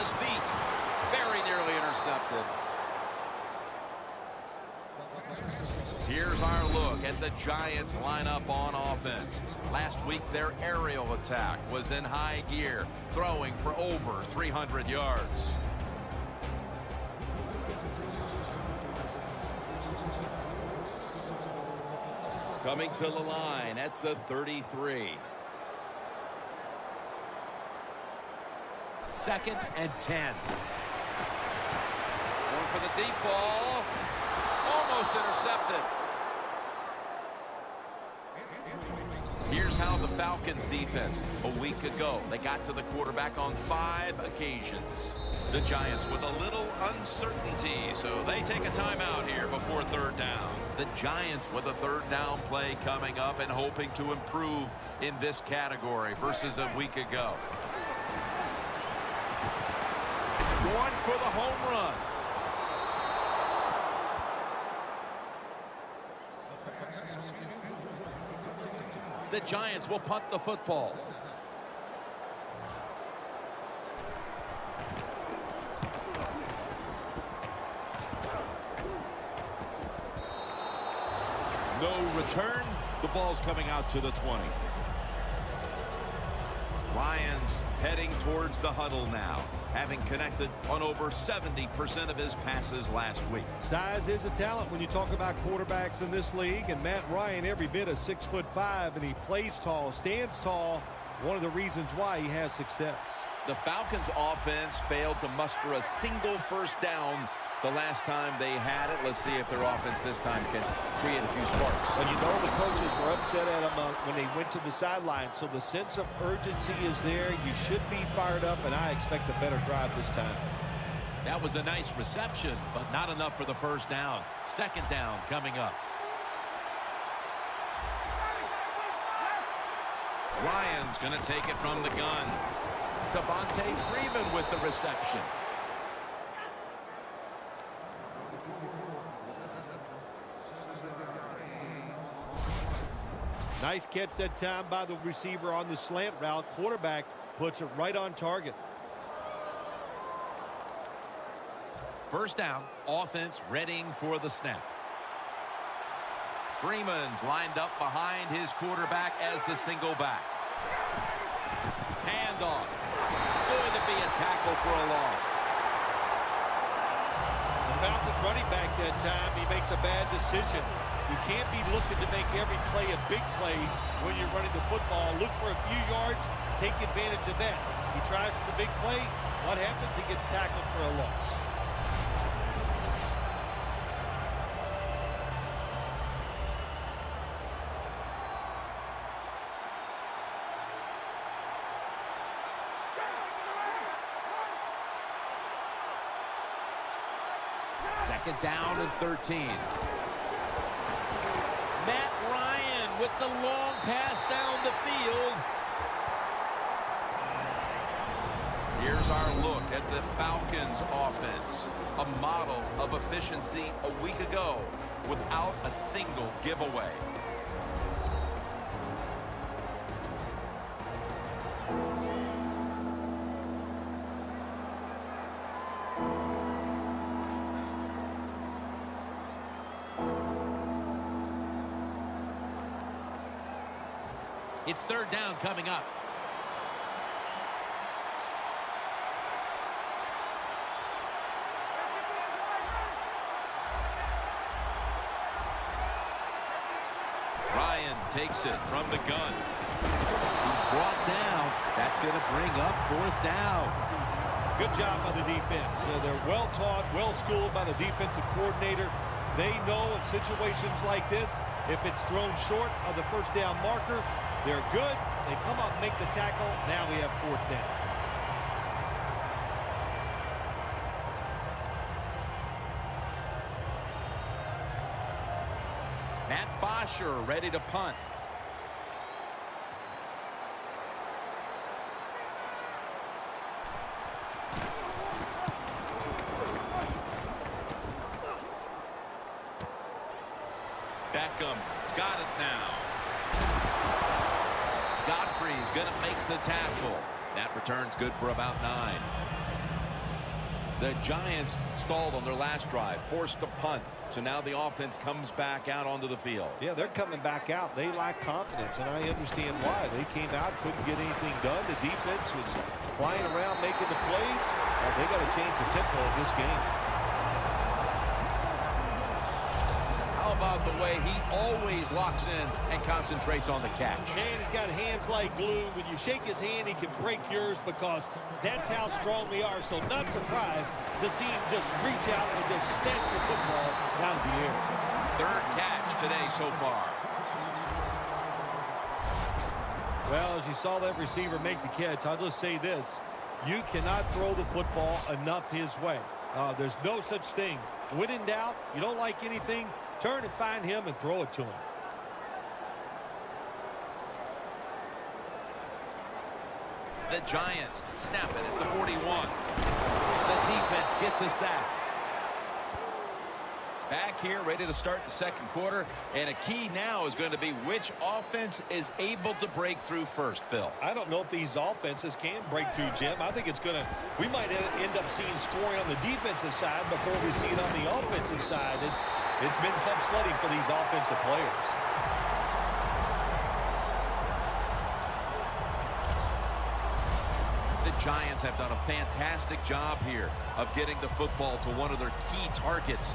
his feet. Very nearly intercepted. Here's our look at the Giants lineup on offense. Last week, their aerial attack was in high gear, throwing for over 300 yards. Coming to the line at the 33. 2nd and 10. Going for the deep ball. Almost intercepted. Here's how the Falcons defense a week ago. They got to the quarterback on 5 occasions. The Giants with a little uncertainty, so they take a timeout here before 3rd down. The Giants with a 3rd down play coming up and hoping to improve in this category versus a week ago. Going for the home run. The Giants will punt the football. No return. The ball's coming out to the 20. Lions heading towards the huddle now, having connected on over 70% of his passes last week. Size is a talent when you talk about quarterbacks in this league, and Matt Ryan every bit of 6'5", and he plays tall, stands tall. One of the reasons why he has success. The Falcons offense failed to muster a single 1st down the last time they had it. Let's see if their offense this time can create a few sparks. Well, you know the coaches were upset at him when they went to the sideline, so the sense of urgency is there. You should be fired up, and I expect a better drive this time. That was a nice reception, but not enough for the 1st down. 2nd down coming up. Ryan's going to take it from the gun. Devontae Freeman with the reception. Nice catch that time by the receiver on the slant route. Quarterback puts it right on target. 1st down, offense readying for the snap. Freeman's lined up behind his quarterback as the single back. Handoff. Going to be a tackle for a loss. The Falcons running back that time, he makes a bad decision. You can't be looking to make every play a big play when you're running the football. Look for a few yards, take advantage of that. He tries for the big play. What happens? He gets tackled for a loss. Second down and 13. Matt Ryan with the long pass down the field. Here's our look at the Falcons offense. A model of efficiency a week ago without a single giveaway. It's 3rd down coming up. Ryan takes it from the gun. He's brought down. That's going to bring up 4th down. Good job by the defense. They're well taught, well schooled by the defensive coordinator. They know in situations like this, if it's thrown short of the 1st down marker, they're good. They come up and make the tackle. Now we have 4th down. Matt Bosher ready to punt. Beckham's got it now. Godfrey's going to make the tackle. That return's good for about 9. The Giants stalled on their last drive, forced to punt. So now the offense comes back out onto the field. Yeah, they're coming back out. They lack confidence, and I understand why. They came out, couldn't get anything done. The defense was flying around, making the plays, and they got to change the tempo of this game. How about the way he always locks in and concentrates on the catch? Man, he's got hands like glue. When you shake his hand, he can break yours because that's how strong they are. So not surprised to see him just reach out and just snatch the football out of the air. Third catch today so far. Well, as you saw that receiver make the catch, I'll just say this. You cannot throw the football enough his way. There's no such thing. When in doubt, you don't like anything, turn and find him and throw it to him. The Giants snap it at the 41. The defense gets a sack. Back here, ready to start the second quarter. And a key now is going to be which offense is able to break through first, Phil. I don't know if these offenses can break through, Jim. I think it's going to, we might end up seeing scoring on the defensive side before we see it on the offensive side. It's been tough sledding for these offensive players. The Giants have done a fantastic job here of getting the football to one of their key targets.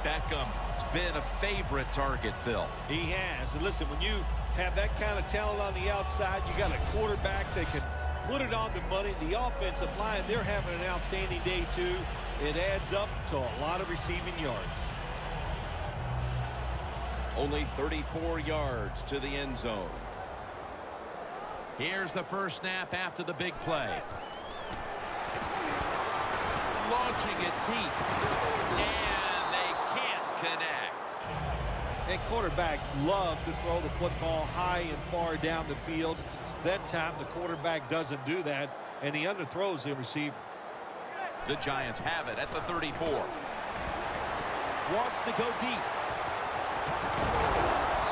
Beckham's been a favorite target, Phil. He has. And listen, when you have that kind of talent on the outside, you got a quarterback that can put it on the money. The offensive line, they're having an outstanding day, too. It adds up to a lot of receiving yards. Only 34 yards to the end zone. Here's the first snap after the big play. Launching it deep. And they can't connect. And quarterbacks love to throw the football high and far down the field. That time the quarterback doesn't do that, and he underthrows the receiver. The Giants have it at the 34. Wants to go deep.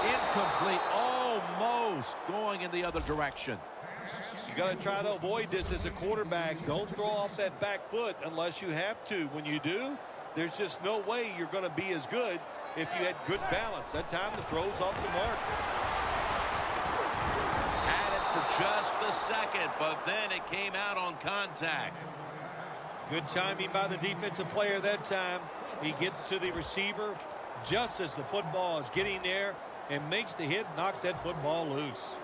Incomplete. Almost going in the other direction. You got to try to avoid this as a quarterback. Don't throw off that back foot unless you have to. When you do, there's just no way you're going to be as good if you had good balance. That time the throw's off the mark. Had it for just a second, but then it came out on contact. Good timing by the defensive player that time. He gets to the receiver just as the football is getting there and makes the hit, knocks that football loose.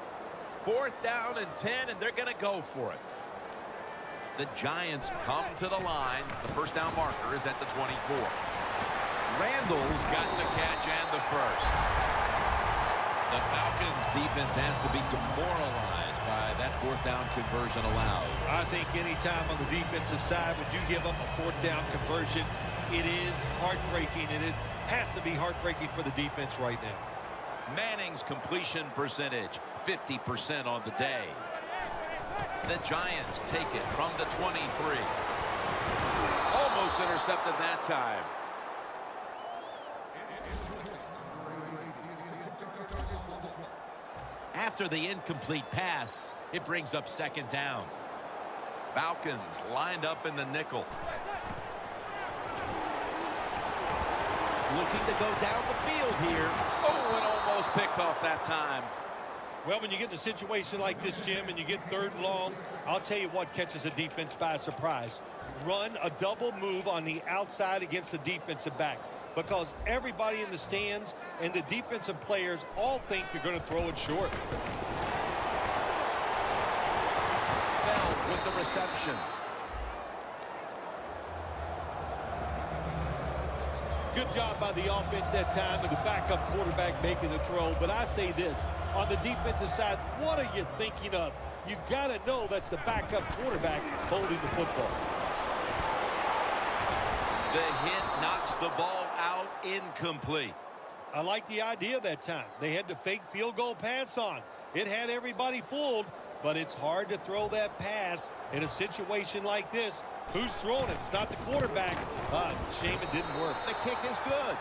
4th down and 10, and they're going to go for it. The Giants come to the line. The first down marker is at the 24. Randall's got the catch and the first. The Falcons defense has to be demoralized by that 4th down conversion allowed. I think anytime on the defensive side when you give up a 4th down conversion, it is heartbreaking, and it has to be heartbreaking for the defense right now. Manning's completion percentage, 50% on the day. The Giants take it from the 23. Almost intercepted that time. After the incomplete pass, it brings up 2nd down. Falcons lined up in the nickel. Looking to go down the field here. Oh, and almost picked off that time. Well, when you get in a situation like this, Jim, and you get 3rd and long, I'll tell you what catches a defense by surprise. Run a double move on the outside against the defensive back, because everybody in the stands and the defensive players all think you're going to throw it short. Fells with the reception. Good job by the offense that time and the backup quarterback making the throw. But I say this, on the defensive side, what are you thinking of? You got to know that's the backup quarterback holding the football. The hit knocks the ball out, incomplete. I like the idea that time. They had the fake field goal pass on. It had everybody fooled, but it's hard to throw that pass in a situation like this. Who's throwing it? It's not the quarterback. Shame it didn't work. The kick is good.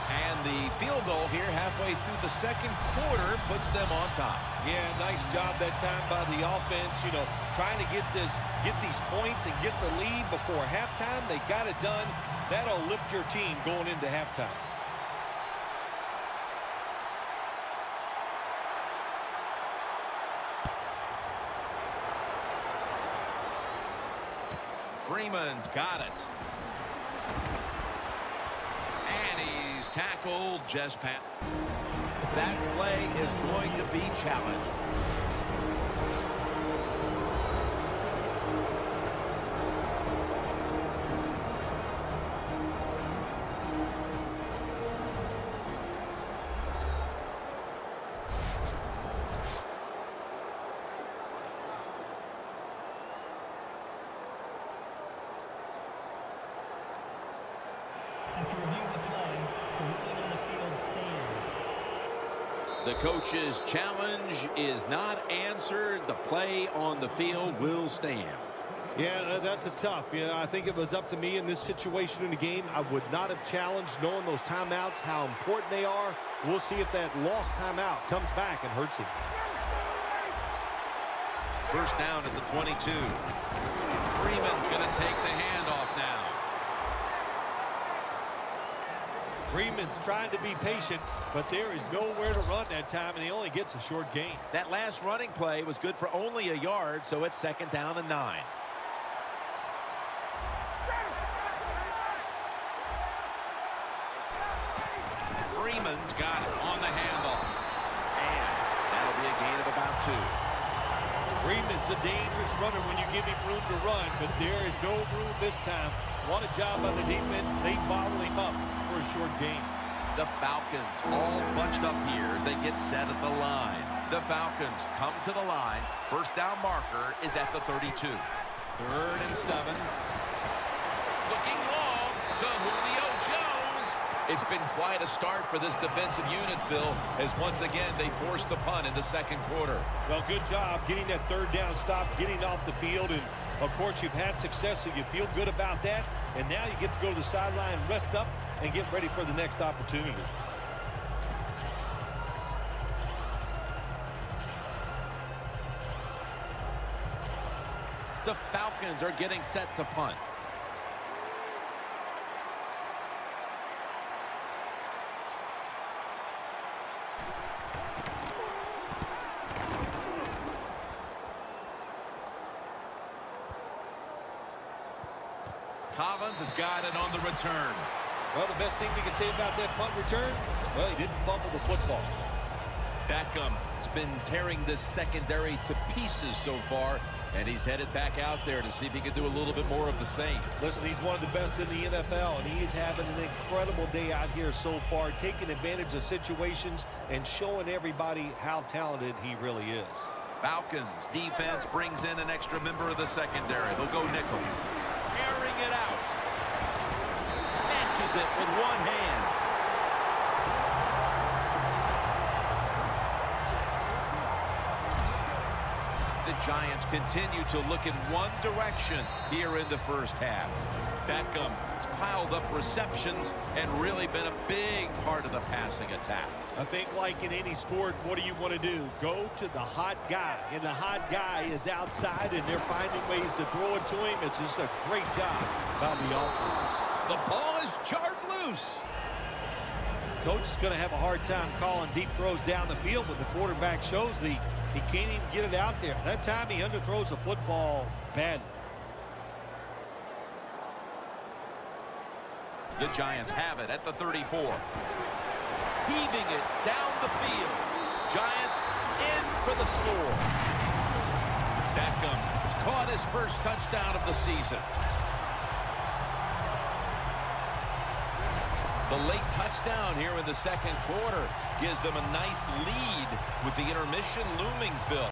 And the field goal here halfway through the second quarter puts them on top. Yeah, nice job that time by the offense. You know, trying to get these points and get the lead before halftime. They got it done. That'll lift your team going into halftime. Freeman's got it. And he's tackled just past. That play is going to be challenged. After review of the play, the ruling on the field stands. The coach's challenge is not answered. The play on the field will stand. Yeah, that's a tough. Yeah, I think if it was up to me in this situation in the game, I would not have challenged, knowing those timeouts, how important they are. We'll see if that lost timeout comes back and hurts him. First down at the 22. Freeman's going to take the handoff now. Freeman's trying to be patient, but there is nowhere to run that time, and he only gets a short gain. That last running play was good for only a yard, so it's 2nd down and 9. Freeman's got it on the handoff. And that'll be a gain of about 2. Freeman's a dangerous runner when you give him room to run, but there is no room this time. What a job by the defense. They bottle him up for a short gain. The Falcons all bunched up here as they get set at the line. The Falcons come to the line. First down marker is at the 32. 3rd and 7. Looking long to Julio Jones. It's been quite a start for this defensive unit, Phil, as once again they forced the punt in the second quarter. Well, good job getting that 3rd down stop, getting off the field, and of course you've had success, so you feel good about that. And now you get to go to the sideline, rest up, and get ready for the next opportunity. The Falcons are getting set to punt. Collins has got it on the return. Well, the best thing we can say about that punt return, well, he didn't fumble the football. Beckham has been tearing this secondary to pieces so far, and he's headed back out there to see if he can do a little bit more of the same. Listen, he's one of the best in the NFL, and he's having an incredible day out here so far, taking advantage of situations and showing everybody how talented he really is. Falcons defense brings in an extra member of the secondary. They'll go nickel. Airing it out. Snatches it with one hand. The Giants continue to look in one direction here in the first half. Beckham has piled up receptions and really been a big part of the passing attack. I think like in any sport, what do you want to do? Go to the hot guy, and the hot guy is outside, and they're finding ways to throw it to him. It's just a great job by the offense. The ball is jarred loose. Coach is going to have a hard time calling deep throws down the field when the quarterback shows he can't even get it out there. That time he underthrows the football badly. The Giants have it at the 34. Heaving it down the field. Giants in for the score. Beckham has caught his first touchdown of the season. The late touchdown here in the second quarter gives them a nice lead with the intermission looming, Phil.